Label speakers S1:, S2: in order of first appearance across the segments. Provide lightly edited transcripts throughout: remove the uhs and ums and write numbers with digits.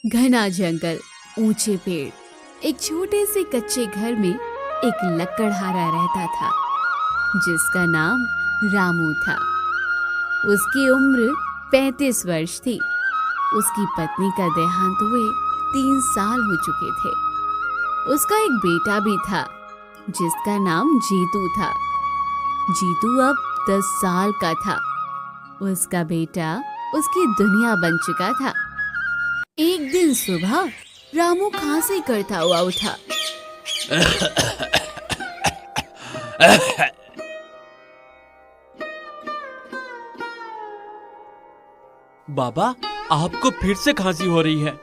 S1: घना जंगल, ऊंचे पेड़, एक छोटे से कच्चे घर में एक लकड़हारा रहता था जिसका नाम रामू था। उसकी उम्र 35 वर्ष थी। उसकी पत्नी का देहांत हुए 3 साल हो चुके थे। उसका एक बेटा भी था जिसका नाम जीतू था। जीतू अब 10 साल का था। उसका बेटा उसकी दुनिया बन चुका था। एक दिन सुबह रामू खांसी करता हुआ उठा।
S2: बाबा, आपको फिर से खांसी हो रही है।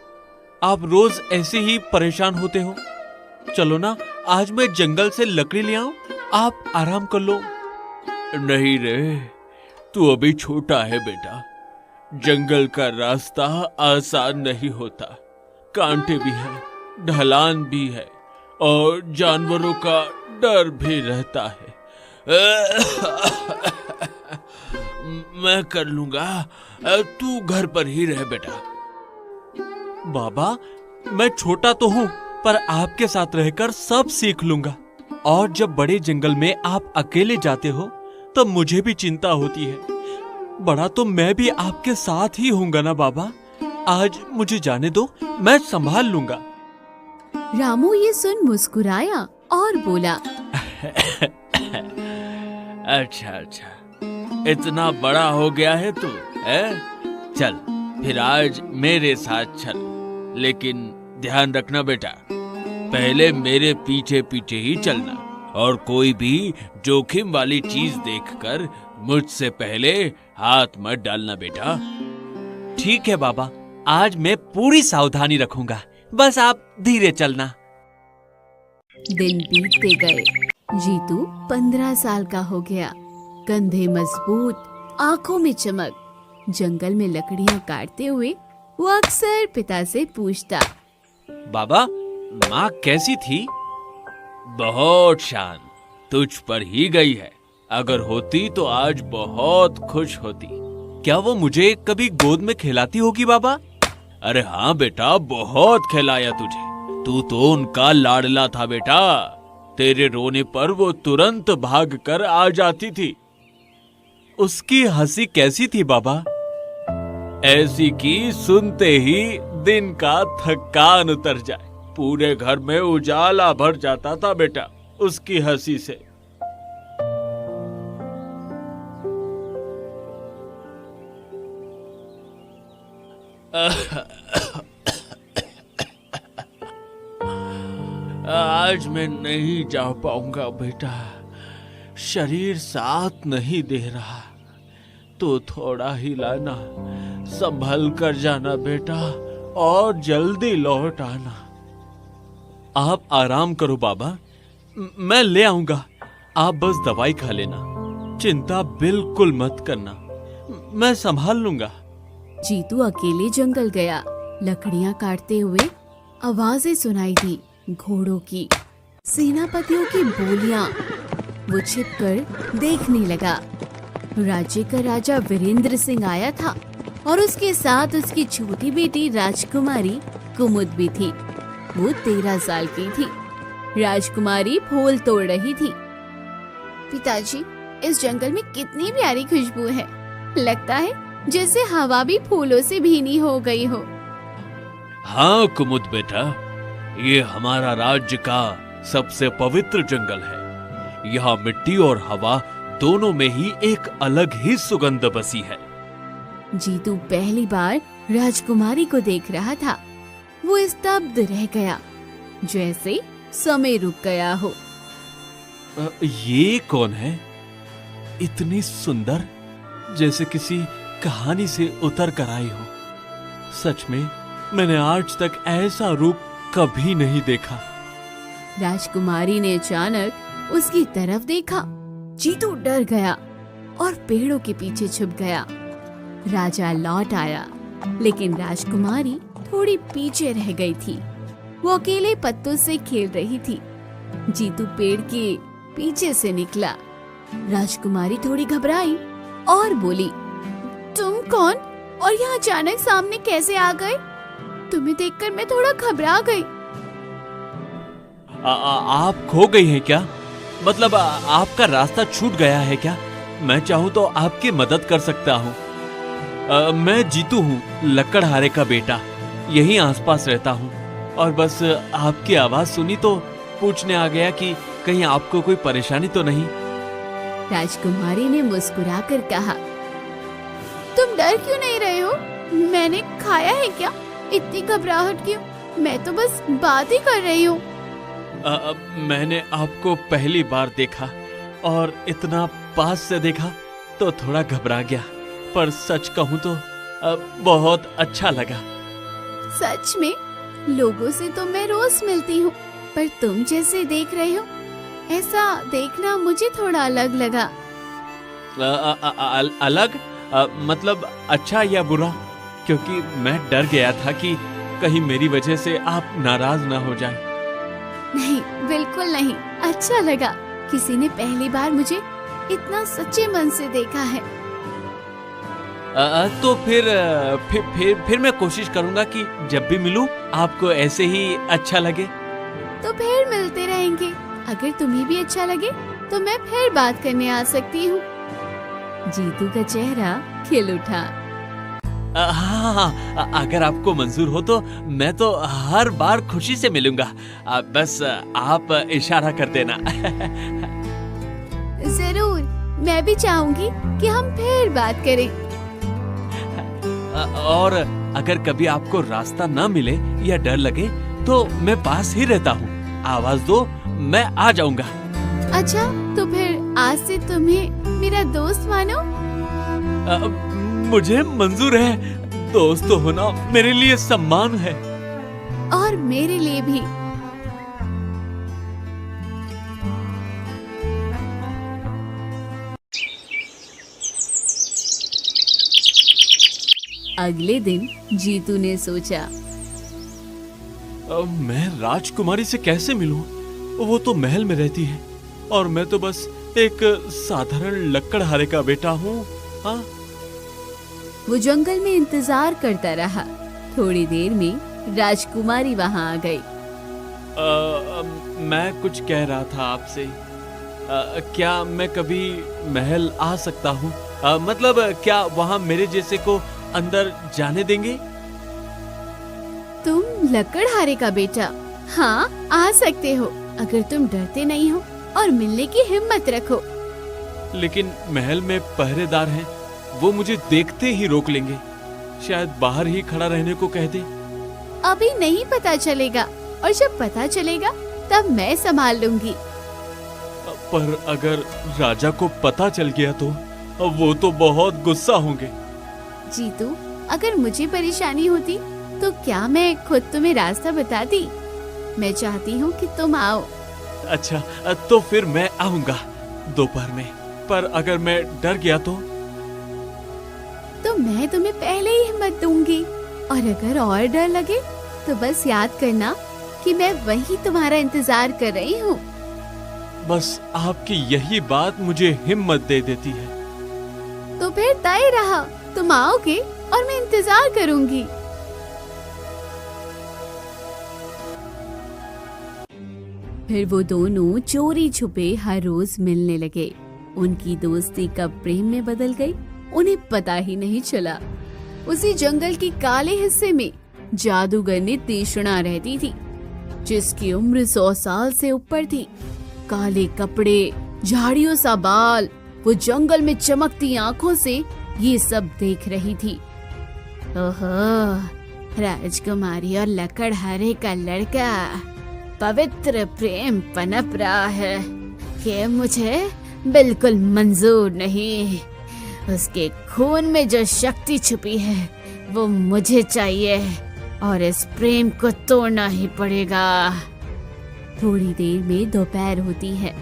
S2: आप रोज ऐसे ही परेशान होते हो। चलो ना, आज मैं जंगल से लकड़ी ले आऊं, आप आराम कर लो। नहीं रे, तू अभी छोटा है बेटा। जंगल का रास्ता आसान नहीं होता। कांटे भी है, ढलान भी है और जानवरों का डर भी रहता है। मैं कर लूंगा, तू घर पर ही रह बेटा। बाबा, मैं छोटा तो हूँ पर आपके साथ रहकर सब सीख लूंगा। और जब बड़े जंगल में आप अकेले जाते हो तब मुझे भी चिंता होती है। बड़ा तो मैं भी आपके साथ ही होऊंगा ना बाबा। आज मुझे जाने दो, मैं संभाल लूंगा।
S1: रामू ये सुन मुस्कुराया और बोला,
S2: अच्छा, इतना बड़ा हो गया है तू, है? चल फिर आज मेरे साथ चल, लेकिन ध्यान रखना बेटा, पहले मेरे पीछे पीछे ही चलना और कोई भी जोखिम वाली चीज देखकर मुझसे पहले हाथ मत डालना बेटा। ठीक है बाबा, आज मैं पूरी सावधानी रखूंगा, बस आप धीरे चलना।
S1: दिन बीतते गए। जीतू 15 साल का हो गया। कंधे मजबूत, आंखों में चमक। जंगल में लकड़ियां काटते हुए वो अक्सर पिता से पूछता,
S2: बाबा, माँ कैसी थी? बहुत शांत, तुझ पर ही गई है। अगर होती तो आज बहुत खुश होती। क्या वो मुझे कभी गोद में खिलाती होगी बाबा? अरे हाँ बेटा, बहुत खिलाया तुझे। तू तो उनका लाडला था बेटा। तेरे रोने पर वो तुरंत भाग कर आ जाती थी। उसकी हंसी कैसी थी बाबा? ऐसी कि सुनते ही दिन का थकान उतर जाए। पूरे घर में उजाला भर जाता था बेटा उसकी हंसी से। आज मैं नहीं जा पाऊंगा बेटा, शरीर साथ नहीं दे रहा। तो थोड़ा ही लाना, संभल कर जाना बेटा और जल्दी लौट आना। आप आराम करो बाबा, मैं ले आऊंगा। आप बस दवाई खा लेना, चिंता बिल्कुल मत करना, मैं संभाल लूंगा।
S1: जीतू अकेले जंगल गया। लकड़ियां काटते हुए आवाजें सुनाई दी, घोड़ों की, सेनापतियों की बोलियां। वो छिपकर देखने लगा। राज्य का राजा वीरेंद्र सिंह आया था और उसके साथ उसकी छोटी बेटी राजकुमारी कुमुद भी थी। वो 13 साल की थी। राजकुमारी फूल तोड़ रही थी। पिताजी, इस जंगल में कितनी प्यारी खुशबू है। लगता है जैसे हवा भी फूलों से भीनी हो गई हो।
S2: हाँ कुमुद बेटा, ये हमारा राज्य का सबसे पवित्र जंगल है। यहाँ मिट्टी और हवा दोनों में ही एक अलग ही सुगंध बसी है।
S1: जीतू पहली बार राजकुमारी को देख रहा था। वो स्तब्ध रह गया, जैसे समय रुक गया हो।
S2: ये कौन है? इतनी सुंदर, जैसे किसी कहानी से उतर कर आई हो। सच में मैंने आज तक ऐसा रूप कभी नहीं देखा।
S1: राजकुमारी ने अचानक उसकी तरफ देखा। जीतू डर गया और पेड़ों के पीछे छुप गया। राजा लौट आया, लेकिन राजकुमारी थोड़ी पीछे रह गई थी। वो अकेले पत्तों से खेल रही थी। जीतू पेड़ के पीछे से निकला। राजकुमारी थोड़ी घबराई और बोली, तुम कौन और यहाँ अचानक सामने कैसे आ गए? तुम्हें देखकर मैं थोड़ा घबरा गई।
S2: आप खो गई हैं क्या? मतलब आपका रास्ता छूट गया है क्या? मैं चाहूँ तो आपकी मदद कर सकता हूँ। मैं जीतू हूँ, लकड़हारे का बेटा। यहीं आसपास रहता हूँ और बस आपकी आवाज सुनी तो पूछने आ गया कि कहीं आपको कोई परेशानी तो नहीं।
S1: राजकुमारी ने मुस्कुराकर कहा, तुम डर क्यों नहीं रहे हो? मैंने खाया है क्या? इतनी घबराहट क्यों? मैं तो बस बात ही कर रही हूँ।
S2: मैंने आपको पहली बार देखा और इतना पास से देखा तो थोड़ा घबरा गया, पर सच कहूँ तो बहुत अच्छा लगा।
S1: सच में? लोगों से तो मैं रोज मिलती हूँ, पर तुम जैसे देख रहे हो ऐसा देखना मुझे थोड़ा अलग लगा।
S2: अलग? मतलब अच्छा या बुरा? क्योंकि मैं डर गया था कि कहीं मेरी वजह से आप नाराज ना हो जाएं।
S1: नहीं, बिल्कुल नहीं, अच्छा लगा। किसी ने पहली बार मुझे इतना सच्चे मन से देखा है।
S2: तो फिर मैं कोशिश करूंगा कि जब भी मिलूं आपको ऐसे ही अच्छा लगे।
S1: तो फिर मिलते रहेंगे। अगर तुम्हें भी अच्छा लगे तो मैं फिर बात करने आ सकती हूँ। जीतू का चेहरा खिल उठा।
S2: हाँ, अगर आपको मंजूर हो तो मैं तो हर बार खुशी से मिलूंगा। बस आप इशारा कर देना।
S1: जरूर, मैं भी चाहूंगी कि हम फिर बात करें।
S2: और अगर कभी आपको रास्ता ना मिले या डर लगे तो मैं पास ही रहता हूँ। आवाज दो, मैं आ जाऊंगा।
S1: अच्छा, तो फिर आज से तुम्हें मेरा दोस्त मानो?
S2: मुझे मंजूर है। दोस्त होना मेरे लिए सम्मान है।
S1: और मेरे लिए भी। अगले दिन जीतू ने सोचा,
S2: मैं राजकुमारी से कैसे मिलूं? वो तो महल में रहती है और मैं तो बस एक साधारण लकड़हारे का बेटा हूँ। हाँ?
S1: वो जंगल में इंतजार करता रहा। थोड़ी देर में राजकुमारी वहां आ गई।
S2: मैं कुछ कह रहा था आपसे। क्या मैं कभी महल आ सकता हूँ? मतलब क्या वहाँ मेरे जैसे को अंदर जाने देंगे?
S1: तुम लकड़हारे का बेटा? हाँ, आ सकते हो अगर तुम डरते नहीं हो और मिलने की हिम्मत रखो।
S2: लेकिन महल में पहरेदार हैं, वो मुझे देखते ही रोक लेंगे। शायद बाहर ही खड़ा रहने को कह दे।
S1: अभी नहीं पता चलेगा, और जब पता चलेगा तब मैं संभाल लूंगी।
S2: पर अगर राजा को पता चल गया तो वो तो बहुत गुस्सा होंगे।
S1: जीतू, अगर मुझे परेशानी होती तो क्या मैं खुद तुम्हें रास्ता बताती? मैं चाहती हूँ कि तुम आओ।
S2: अच्छा, तो फिर मैं आऊंगा दोपहर में। पर अगर मैं डर गया तो
S1: मैं तुम्हें पहले ही हिम्मत दूंगी। और अगर और डर लगे तो बस याद करना कि मैं वही तुम्हारा इंतजार कर रही हूँ।
S2: बस आपकी यही बात मुझे हिम्मत दे देती है।
S1: तो फिर तय रहा, तुम आओगे और मैं इंतजार करूंगी। फिर वो दोनों चोरी छुपे हर रोज मिलने लगे। उनकी दोस्ती कब प्रेम में बदल गई उन्हें पता ही नहीं चला। उसी जंगल के काले हिस्से में जादूगरनी तीक्ष्णा रहती थी, जिसकी उम्र 100 साल से ऊपर थी। काले कपड़े, झाड़ियों सा बाल, वो जंगल में चमकती आंखों से ये सब देख रही थी। ओहो, राजकुमारी और लकड़हारे का लड़का, पवित्र प्रेम पनप रहा है। ये मुझे बिल्कुल मंजूर नहीं। उसके खून में जो शक्ति छुपी है वो मुझे चाहिए और इस प्रेम को तोड़ना ही पड़ेगा। थोड़ी देर में दोपहर होती है।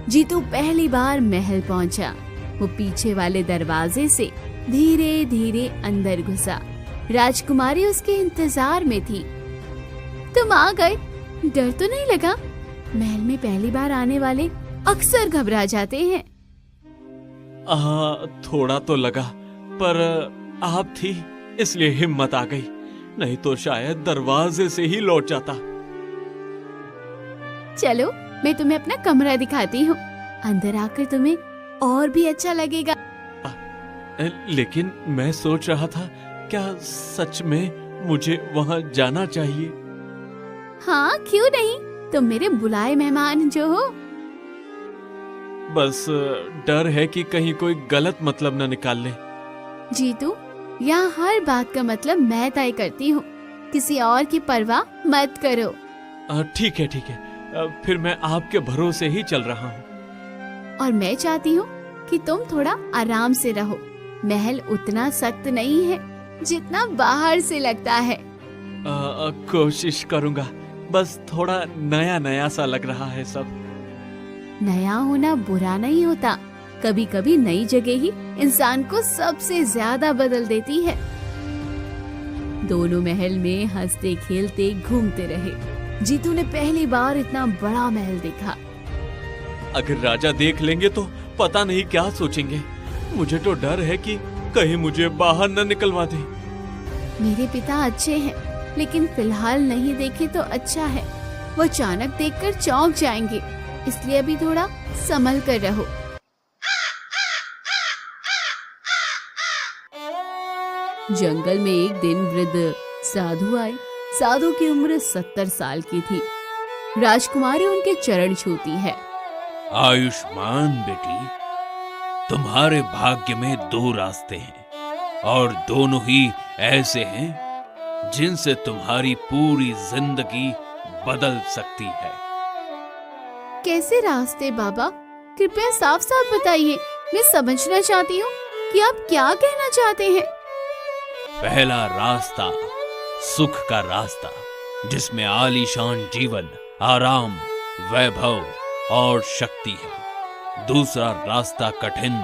S1: जीतू पहली बार महल पहुंचा। वो पीछे वाले दरवाजे से धीरे धीरे अंदर घुसा। राजकुमारी उसके इंतजार में थी। तुम आ गए, डर तो नहीं लगा? महल में पहली बार आने वाले अक्सर घबरा जाते हैं।
S2: थोड़ा तो लगा, पर आप थी इसलिए हिम्मत आ गई। नहीं तो शायद दरवाजे से ही लौट जाता।
S1: चलो मैं तुम्हें अपना कमरा दिखाती हूँ, अंदर आकर तुम्हें और भी अच्छा लगेगा।
S2: लेकिन मैं सोच रहा था, क्या सच में मुझे वहाँ जाना चाहिए?
S1: हाँ क्यों नहीं, तुम मेरे बुलाए मेहमान जो हो।
S2: बस डर है कि कहीं कोई गलत मतलब न निकाल ले।
S1: जीतू, यहाँ हर बात का मतलब मैं तय करती हूँ, किसी और की परवाह मत करो।
S2: ठीक है ठीक है, फिर मैं आपके भरोसे ही चल रहा हूँ।
S1: और मैं चाहती हूँ कि तुम थोड़ा आराम से रहो। महल उतना सख्त नहीं है जितना बाहर से लगता है।
S2: कोशिश करूँगा, बस थोड़ा नया नया सा लग रहा है सब।
S1: नया होना बुरा नहीं होता, कभी कभी नई जगह ही इंसान को सबसे ज्यादा बदल देती है। दोनों महल में हंसते खेलते घूमते रहे। जीतू ने पहली बार इतना बड़ा महल देखा।
S2: अगर राजा देख लेंगे तो पता नहीं क्या सोचेंगे। मुझे तो डर है कि कहीं मुझे बाहर न निकलवा दे।
S1: मेरे पिता अच्छे हैं, लेकिन फिलहाल नहीं देखे तो अच्छा है। वो अचानक देखकर चौंक जाएंगे, इसलिए अभी थोड़ा संभल कर रहो। जंगल में एक दिन वृद्ध साधु आए। साधु की उम्र 70 साल की थी। राजकुमारी उनके चरण छूती है।
S2: आयुष्मान बेटी, तुम्हारे भाग्य में 2 रास्ते हैं और दोनों ही ऐसे हैं जिनसे तुम्हारी पूरी जिंदगी बदल सकती है।
S1: कैसे रास्ते बाबा? कृपया साफ साफ बताइए, मैं समझना चाहती हूँ कि आप क्या कहना चाहते हैं।
S2: पहला रास्ता सुख का रास्ता, जिसमें आलीशान जीवन, आराम, वैभव और शक्ति है। दूसरा रास्ता कठिन,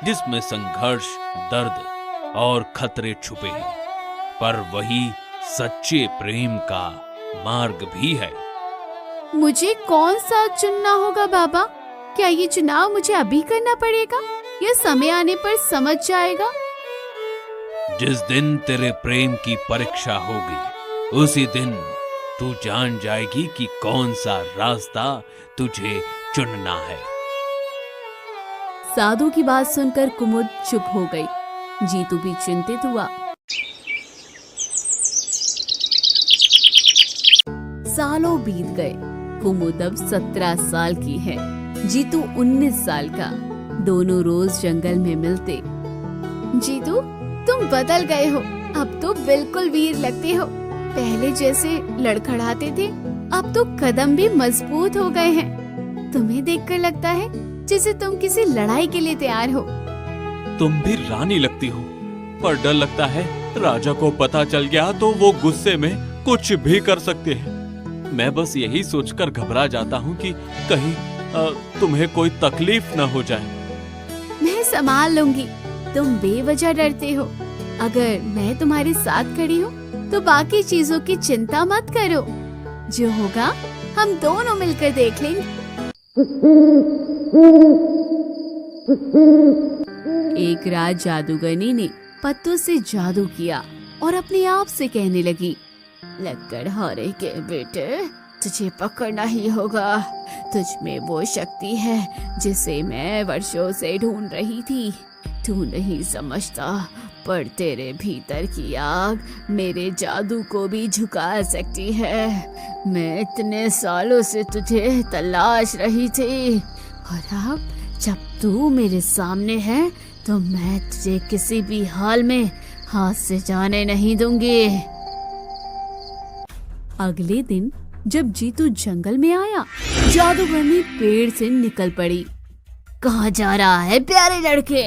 S2: जिसमें संघर्ष, दर्द और खतरे छुपे हैं, पर वही सच्चे प्रेम का मार्ग भी है।
S1: मुझे कौन सा चुनना होगा बाबा? क्या ये चुनाव मुझे अभी करना पड़ेगा या समय आने पर समझ जाएगा?
S2: जिस दिन तेरे प्रेम की परीक्षा होगी, उसी दिन तू जान जाएगी कि कौन सा रास्ता तुझे चुनना है।
S1: साधु की बात सुनकर कुमुद चुप हो गई। जीतू भी चिंतित हुआ। सालों बीत गए। कुमुद अब 17 साल की है, जीतू 19 साल का। दोनों रोज जंगल में मिलते। जीतू, तुम बदल गए हो, अब तो बिल्कुल वीर लगते हो। पहले जैसे लड़खड़ाते थे, अब तो कदम भी मजबूत हो गए हैं। तुम्हें देखकर लगता है जैसे तुम किसी लड़ाई के लिए तैयार हो।
S2: तुम भी रानी लगती हो, पर डर लगता है राजा को पता चल गया तो वो गुस्से में कुछ भी कर सकते हैं। मैं बस यही सोचकर घबरा जाता हूँ कि कहीं तुम्हें कोई तकलीफ न हो जाए।
S1: मैं संभाल लूंगी, तुम बेवजह डरते हो। अगर मैं तुम्हारे साथ खड़ी हूँ तो बाकी चीजों की चिंता मत करो। जो होगा हम दोनों मिलकर देख लेंगे। एक रात जादूगरनी ने पत्तों से जादू किया और अपने आप से कहने लगी, लकड़हारे के बेटे, तुझे पकड़ना ही होगा। तुझ में वो शक्ति है जिसे मैं वर्षों से ढूंढ रही थी। तू नहीं समझता, पर तेरे भीतर की आग मेरे जादू को भी झुका सकती है। मैं इतने सालों से तुझे तलाश रही थी, और अब जब तू मेरे सामने है तो मैं तुझे किसी भी हाल में हाथ से जाने नहीं दूंगी। अगले दिन जब जीतू जंगल में आया, जादूगरनी पेड़ से निकल पड़ी। कहाँ जा रहा है प्यारे लड़के?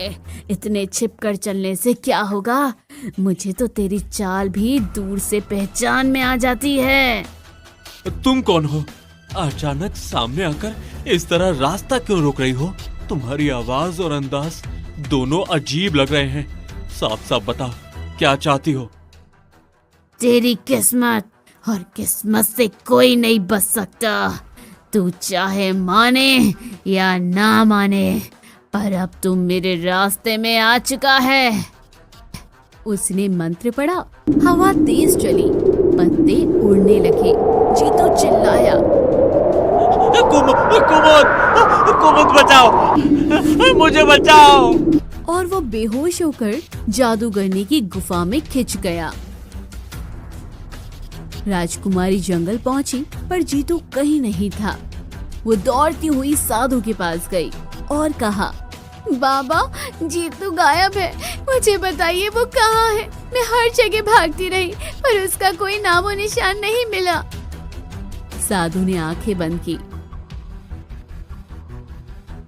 S1: इतने छिपकर चलने से क्या होगा? मुझे तो तेरी चाल भी दूर से पहचान में आ जाती है।
S2: तुम कौन हो? अचानक सामने आकर इस तरह रास्ता क्यों रोक रही हो? तुम्हारी आवाज और अंदाज दोनों अजीब लग रहे हैं। साफ साफ बताओ, क्या चाहती हो?
S1: तेरी किस्मत, और किस्मत से कोई नहीं बच सकता। तू चाहे माने या ना माने, पर अब तू मेरे रास्ते में आ चुका है। उसने मंत्र पढ़ा, हवा तेज चली, पत्ते उड़ने लगे। जीतू चिल्लाया,
S2: कुमुद बचाओ, मुझे बचाओ।
S1: और वो बेहोश होकर जादूगरनी की गुफा में खिंच गया। राजकुमारी जंगल पहुंची पर जीतू कहीं नहीं था। वो दौड़ती हुई साधु के पास गई और कहा, बाबा जीतू गायब है, मुझे बताइए वो कहाँ है। मैं हर जगह भागती रही पर उसका कोई नामो निशान नहीं मिला। साधु ने आंखें बंद की।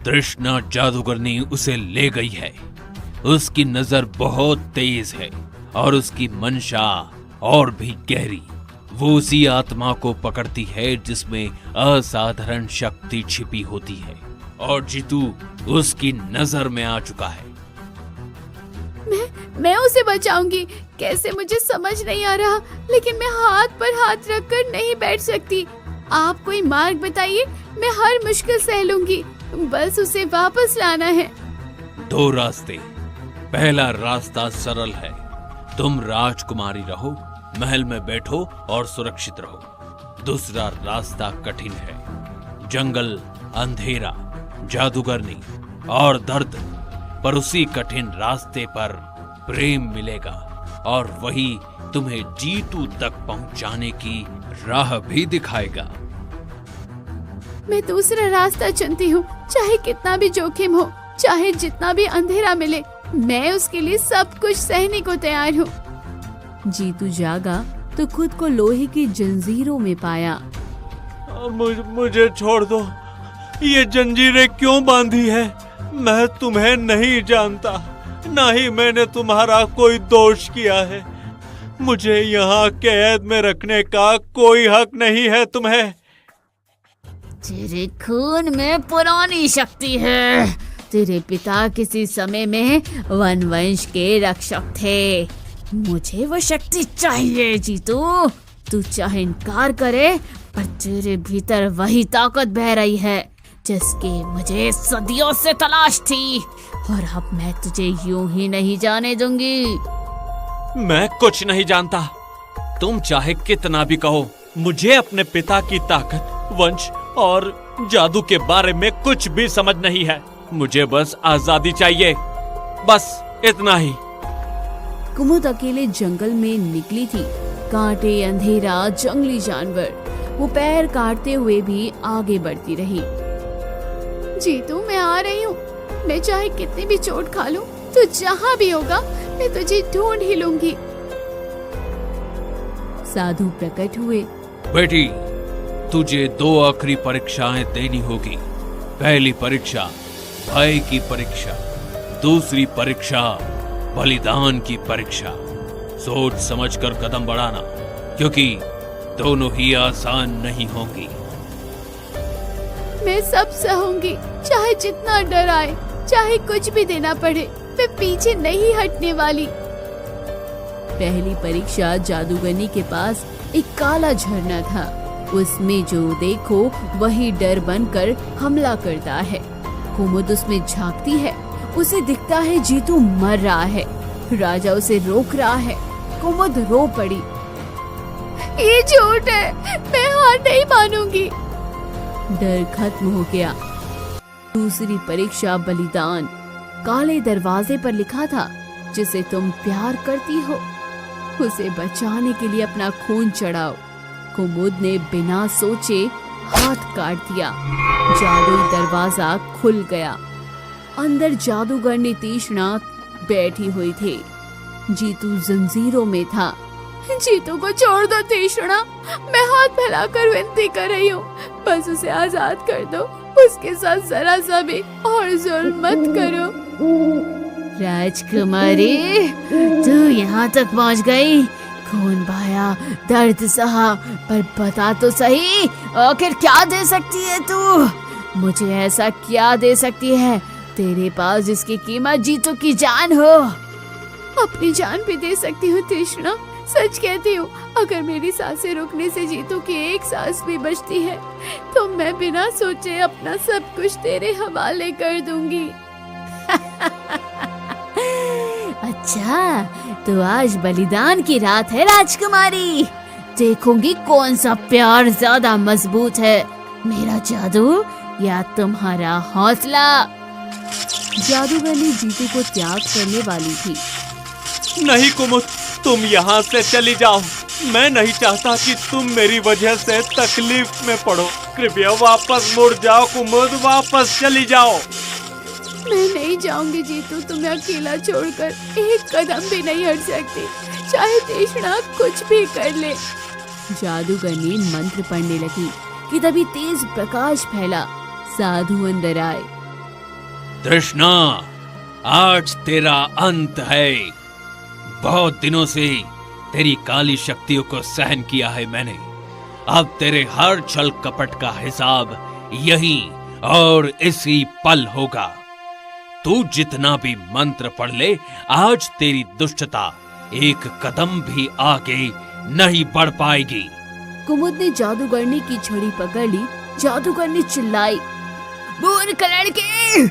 S2: तृष्णा जादूगरनी उसे ले गई है। उसकी नजर बहुत तेज है और उसकी मंशा और भी गहरी। वो उसी आत्मा को पकड़ती है जिसमें असाधारण शक्ति छिपी होती है और जीतू उसकी नजर में आ चुका है।
S1: मैं उसे बचाऊंगी कैसे मुझे समझ नहीं आ रहा, लेकिन मैं हाथ पर हाथ रखकर नहीं बैठ सकती। आप कोई मार्ग बताइए, मैं हर मुश्किल सह लूंगी, बस उसे वापस लाना है।
S2: 2 रास्ते। पहला रास्ता सरल है, तुम राजकुमारी रहो, महल में बैठो और सुरक्षित रहो। दूसरा रास्ता कठिन है, जंगल, अंधेरा, जादूगरनी और दर्द। पर उसी कठिन रास्ते पर प्रेम मिलेगा और वही तुम्हें जीतू तक पहुंचाने की राह भी दिखाएगा।
S1: मैं दूसरा रास्ता चुनती हूँ, चाहे कितना भी जोखिम हो, चाहे जितना भी अंधेरा मिले, मैं उसके लिए सब कुछ सहने को तैयार हूँ। जीतू जागा तो खुद को लोहे की जंजीरों में पाया।
S2: मुझे छोड़ दो, ये जंजीरें क्यों बांधी है? मैं तुम्हें नहीं जानता, ना ही मैंने तुम्हारा कोई दोष किया है। मुझे यहाँ कैद में रखने का कोई हक नहीं है तुम्हें।
S1: तेरे खून में पुरानी शक्ति है। तेरे पिता किसी समय में वनवंश के रक्षक थे। मुझे वो शक्ति चाहिए जीतू। तू चाहे इनकार करे पर तेरे भीतर वही ताकत बह रही है जिसकी मुझे सदियों से तलाश थी, और अब मैं तुझे यूं ही नहीं जाने दूंगी।
S2: मैं कुछ नहीं जानता, तुम चाहे कितना भी कहो। मुझे अपने पिता की ताकत, वंश और जादू के बारे में कुछ भी समझ नहीं है। मुझे बस आजादी चाहिए, बस इतना ही।
S1: कुमुद अकेले जंगल में निकली थी। कांटे, अंधेरा, जंगली जानवर। वो पैर काटते हुए भी आगे बढ़ती रही। जीतू, मैं आ रही हूँ। मैं चाहे कितनी भी चोट खा लूं, तू जहाँ भी होगा मैं तुझे ढूंढ ही लूंगी। साधु प्रकट हुए।
S2: बेटी, तुझे 2 आखिरी परीक्षाएं देनी होगी। पहली परीक्षा भय की परीक्षा, दूसरी परीक्षा बलिदान की परीक्षा। सोच समझकर कदम बढ़ाना, क्योंकि दोनों ही आसान नहीं होंगी।
S1: मैं सब सहूंगी, चाहे जितना डर आए, चाहे कुछ भी देना पड़े, मैं पीछे नहीं हटने वाली। पहली परीक्षा जादूगरनी के पास एक काला झरना था। उसमें जो देखो वही डर बनकर हमला करता है। कुमुद उसमें झांकती है, उसे दिखता है जीतू मर रहा है। राजा उसे रोक रहा है। कुमुद रो पड़ी। ये झूठ है, मैं हार नहीं मानूंगी। डर खत्म हो गया। दूसरी परीक्षा बलिदान। काले दरवाजे पर लिखा था, जिसे तुम प्यार करती हो उसे बचाने के लिए अपना खून चढ़ाओ। कुमुद ने बिना सोचे हाथ काट दिया। जादुई दरवाजा खुल गया। अंदर जादूगरनी तीक्ष्णा बैठी हुई थी। जीतू जंजीरों में था। जीतू को छोड़ दो तीक्ष्णा, मैं हाथ फैलाकर विनती कर रही हूँ, बस उसे आजाद कर दो। उसके साथ जरा सा भी और जुल्म मत करो। राजकुमारी, तू यहाँ तक पहुँच गई। खून बहाया, दर्द सहा, पर बता तो सही, आखिर क्या दे सकती है तू? मुझे ऐसा क्या दे सकती है तेरे पास जिसकी कीमत जीतू की जान हो? अपनी जान भी दे सकती हूँ तीक्ष्णा, सच कहती हूँ। अगर मेरी सांसें रुकने से जीतू की एक सांस भी बचती है तो मैं बिना सोचे अपना सब कुछ तेरे हवाले कर दूंगी। अच्छा, तो आज बलिदान की रात है राजकुमारी। देखूंगी कौन सा प्यार ज्यादा मजबूत है, मेरा जादू या तुम्हारा हौसला। जादूगर ने जीतू को त्याग करने वाली थी।
S3: नहीं कुमुद, तुम यहाँ से चली जाओ। मैं नहीं चाहता कि तुम मेरी वजह से तकलीफ में पड़ो। कृपया वापस मुड़ जाओ कुमुद, वापस चली जाओ।
S1: मैं नहीं जाऊंगी जीतू, तुम्हें अकेला छोड़कर एक कदम भी नहीं हट सकती, चाहे तृष्णा कुछ भी कर ले। जादूगर ने मंत्र पढ़ने लगी कि तभी तेज प्रकाश फैला। साधु अंदर आए।
S2: तृष्णा, आज तेरा अंत है। बहुत दिनों से तेरी काली शक्तियों को सहन किया है मैंने। अब तेरे हर छल कपट का हिसाब यही और इसी पल होगा। तू जितना भी मंत्र पढ़ ले, आज तेरी दुष्टता एक कदम भी आगे नहीं बढ़ पाएगी।
S1: कुमुद ने जादूगरनी की छड़ी पकड़ ली। जादूगर ने चिल्लाई, मूर्ख लड़के,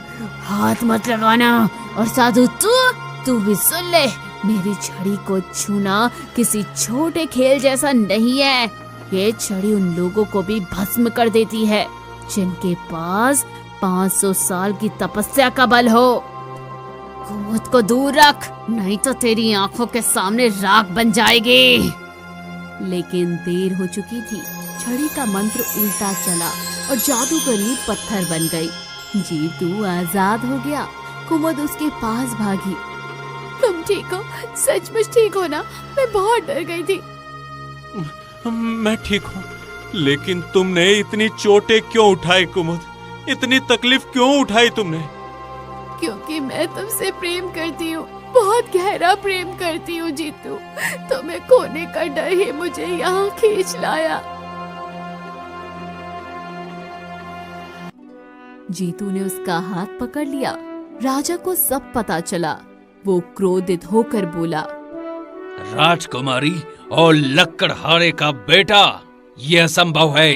S1: हाथ मत लगाना। और साधु तू भी सुन ले, मेरी छड़ी को छूना किसी छोटे खेल जैसा नहीं है। ये छड़ी उन लोगों को भी भस्म कर देती है जिनके पास 500 साल की तपस्या का बल हो। कुमुद को दूर रख, नहीं तो तेरी आंखों के सामने राख बन जाएगी। लेकिन देर हो चुकी थी। छड़ी का मंत्र उल्टा चला और जादूगरी पत्थर बन गई। जीतू आजाद हो गया। कुमुद उसके पास भागी। तुम ठीक हो? सचमुच ठीक हो ना? मैं बहुत डर गई थी।
S3: मैं ठीक हूँ, लेकिन तुमने इतनी चोटें क्यों उठाई कुमुद? इतनी तकलीफ क्यों उठाई तुमने?
S1: क्योंकि मैं तुमसे प्रेम करती हूँ, बहुत गहरा प्रेम करती हूँ जीतू। तुम्हें खोने का डर ही मुझे यहाँ खींच लाया। जीतू ने उसका हाथ पकड़ लिया। राजा को सब पता चला। वो क्रोधित होकर बोला,
S2: राजकुमारी और लकड़हारे का बेटा, यह असंभव है,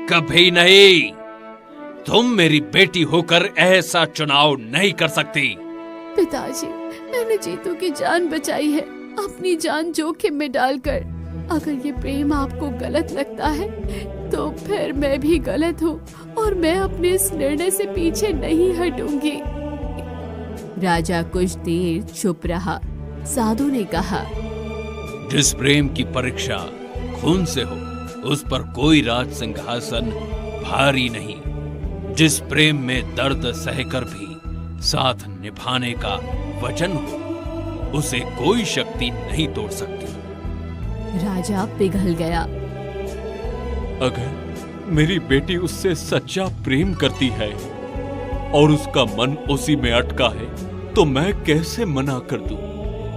S2: कभी नहीं। तुम मेरी बेटी होकर ऐसा चुनाव नहीं कर सकती।
S1: पिताजी, मैंने जीतू की जान बचाई है, अपनी जान जोखिम में डालकर। अगर ये प्रेम आपको गलत लगता है तो फिर मैं भी गलत हूँ और मैं अपने इस निर्णय से पीछे नहीं हटूंगी। राजा कुछ देर चुप रहा। साधु ने कहा,
S2: जिस प्रेम की परीक्षा खून से हो, उस पर कोई राज सिंहासन भारी नहीं। जिस प्रेम में दर्द सहकर भी साथ निभाने का वचन हो, उसे कोई शक्ति नहीं तोड़ सकती।
S1: राजा पिघल गया।
S3: अगर मेरी बेटी उससे सच्चा प्रेम करती है और उसका मन उसी में अटका है, तो मैं कैसे मना कर दूं?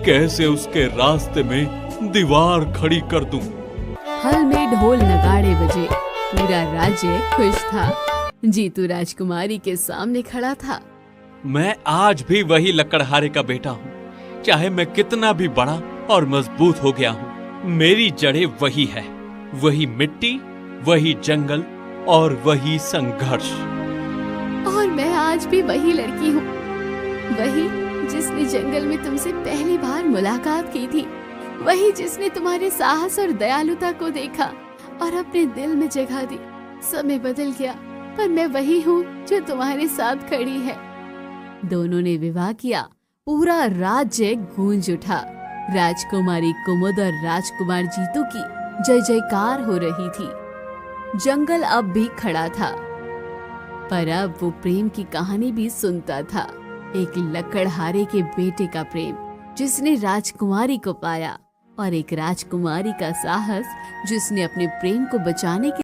S3: कैसे उसके रास्ते में दीवार खड़ी कर दूं?
S1: हल में ढोल नगाड़े बजे। पूरा राज्य खुश था। जीतू राजकुमारी के सामने खड़ा था।
S3: मैं आज भी वही लकड़हारे का बेटा हूँ, चाहे मैं कितना भी बड़ा और मजबूत हो गया हूँ। मेरी जड़ें वही है, वही मिट्टी, वही जंगल और वही संघर्ष।
S1: और मैं आज भी वही लड़की हूँ, वही जिसने जंगल में तुमसे पहली बार मुलाकात की थी, वही जिसने तुम्हारे साहस और दयालुता को देखा और अपने दिल में जगह दी। समय बदल गया, पर मैं वही हूँ जो तुम्हारे साथ खड़ी है। दोनों ने विवाह किया। पूरा राज्य गूंज उठा। राजकुमारी कुमुद और राजकुमार जीतू की जय जयकार हो रही थी। जंगल अब भी खड़ा था, पर अब वो प्रेम की कहानी भी सुनता था। एक लकड़हारे के बेटे का प्रेम जिसने राजकुमारी को पाया, और एक राजकुमारी का साहस जिसने अपने प्रेम को बचाने के